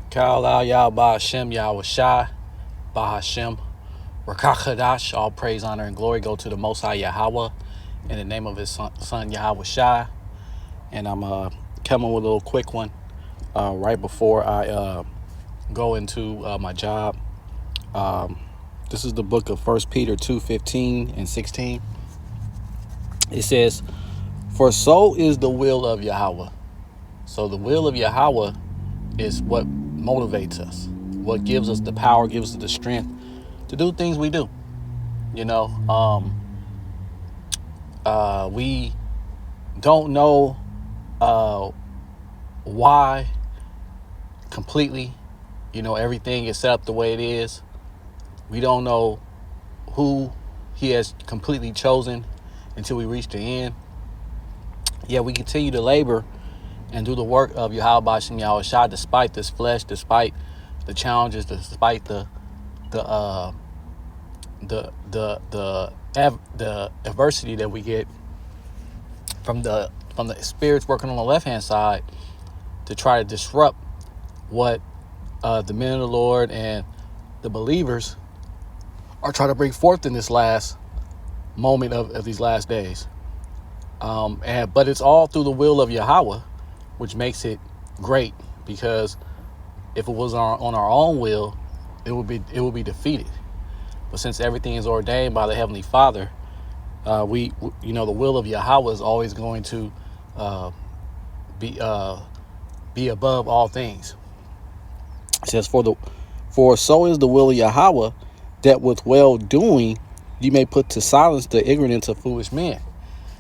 Kal al Yahawashi, Bahashem, Rakachadash, all praise, honor, and glory go to the Most High Yahweh in the name of his son Yahawashi. And I'm coming with a little quick one right before I go into my job. This is the book of 1 Peter 2:15 and 16. It says, "For so is the will of Yahweh." So the will of Yahweh is what motivates us, what gives us the power, gives us the strength to do things we do. We don't know why completely. Everything is set up the way it is. We don't know who he has completely chosen until we reach the end. Yeah, we continue to labor and do the work of Yahawashi and Yahawashi despite this flesh, despite the challenges, despite the adversity that we get from the spirits working on the left hand side to try to disrupt what the men of the Lord and the believers are trying to bring forth in this last moment of these last days. But it's all through the will of Yahweh, which makes it great, because if it was on our own will, it would be defeated. But since everything is ordained by the Heavenly Father, the will of Yahweh is always going to be above all things. It says, "For so is the will of Yahweh, that with well doing you may put to silence the ignorance of foolish men."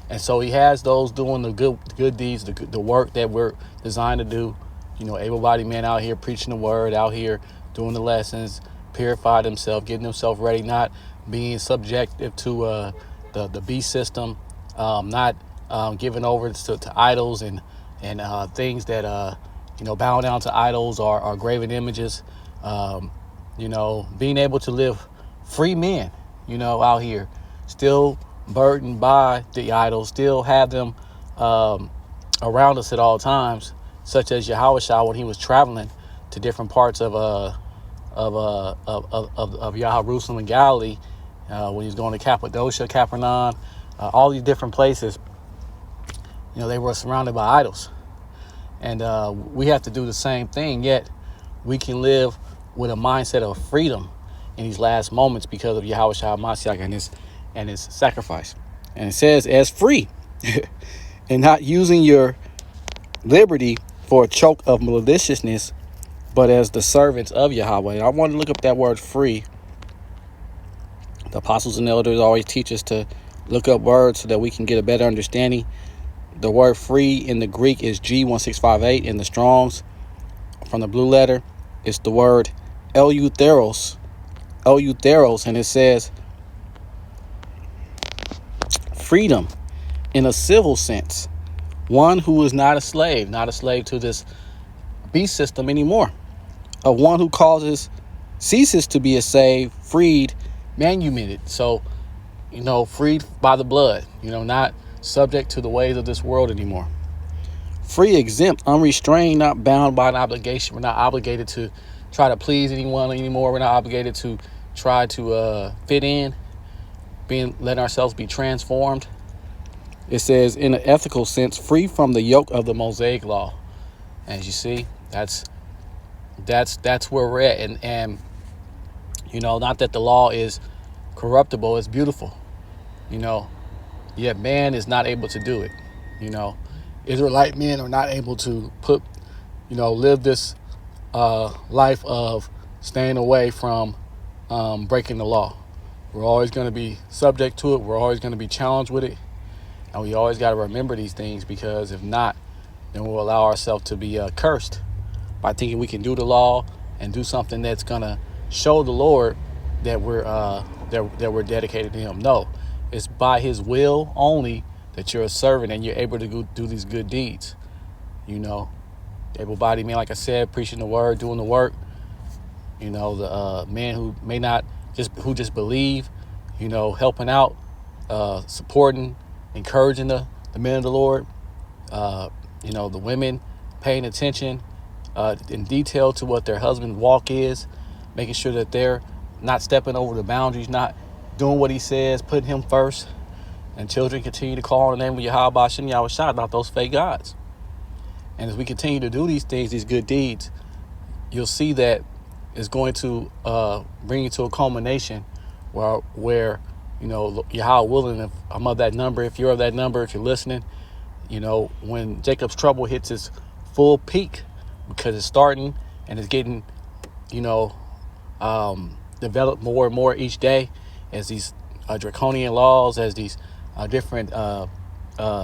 And so he has those doing the good deeds, the work that we're designed to do. Able-bodied men out here preaching the word, out here doing the lessons, purify themselves, getting themselves ready, not being subjective to the beast system, not giving over to idols and things that bow down to idols or graven images. Being able to live free men, out here, still burdened by the idols, still have them around us at all times, such as Yahawashi when he was traveling to different parts of Jerusalem and Galilee, when he was going to Cappadocia, Capernaum, all these different places. They were surrounded by idols, and we have to do the same thing. Yet we can live with a mindset of freedom in these last moments because of Yahawashi Mashiach and his sacrifice. And it says, "As free, and not using your liberty for a choke of maliciousness, but as the servants of Yahweh." And I want to look up that word "free." The apostles and elders always teach us to look up words so that we can get a better understanding. The word "free" in the Greek is G1658. In the Strong's, from the blue letter, it's the word eleutheros, and it says freedom in a civil sense. One who is not a slave to this beast system anymore. Of one who ceases to be a slave, freed, manumitted. So, freed by the blood, not subject to the ways of this world anymore. Free, exempt, unrestrained, not bound by an obligation. We're not obligated to try to please anyone anymore. We're not obligated to try to fit in, letting ourselves be transformed. It says, in an ethical sense, free from the yoke of the Mosaic law. As you see, that's where we're at. And not that the law is corruptible, it's beautiful. Yet man is not able to do it. Israelite men are not able to live this life of staying away from breaking the law. We're always going to be subject to it. We're always going to be challenged with it. And we always got to remember these things, because if not, then we'll allow ourselves to be cursed by thinking we can do the law and do something that's going to show the Lord that we're dedicated to him. No, it's by his will only that you're a servant and you're able to go do these good deeds. Able-bodied man, like I said, preaching the word, doing the work. The man who may not who just believe, helping out, supporting, encouraging the men of the Lord. The women paying attention, in detail to what their husband's walk is, making sure that they're not stepping over the boundaries, not doing what he says, putting him first. And children continue to call on the name of Yahawashi and Yahawashi, not those fake gods. And as we continue to do these things, these good deeds, you'll see that it's going to bring you to a culmination where Yahweh willing, if I'm of that number, if you're of that number, if you're listening, when Jacob's trouble hits its full peak, because it's starting and it's getting, developed more and more each day as these draconian laws, as these different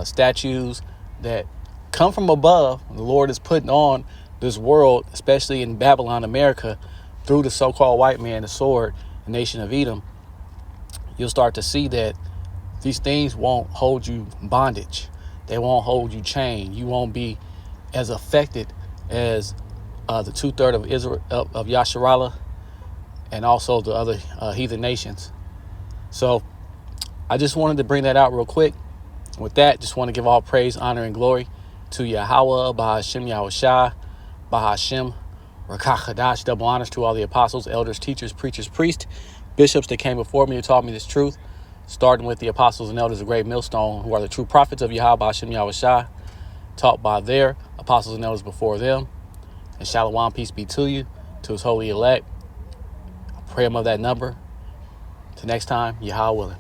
statutes that come from above, the Lord is putting on this world, especially in Babylon, America, through the so-called white man, the sword, the nation of Edom. You'll start to see that these things won't hold you bondage. They won't hold you chained. You won't be as affected as the 2/3 of Israel, of Yasharallah, and also the other heathen nations. So I just wanted to bring that out real quick. With that, just want to give all praise, honor, and glory to Yahweh, Bahashem Yahushai, Bahashem, Rakach Hadash, double honors to all the apostles, elders, teachers, preachers, priests, bishops that came before me and taught me this truth, starting with the apostles and elders of Great Millstone, who are the true prophets of Yahweh, Bahashem Yahushai, taught by their apostles and elders before them. And shalom, peace be to you, to his holy elect. I pray I'm of that number. Till next time, Yahweh willing.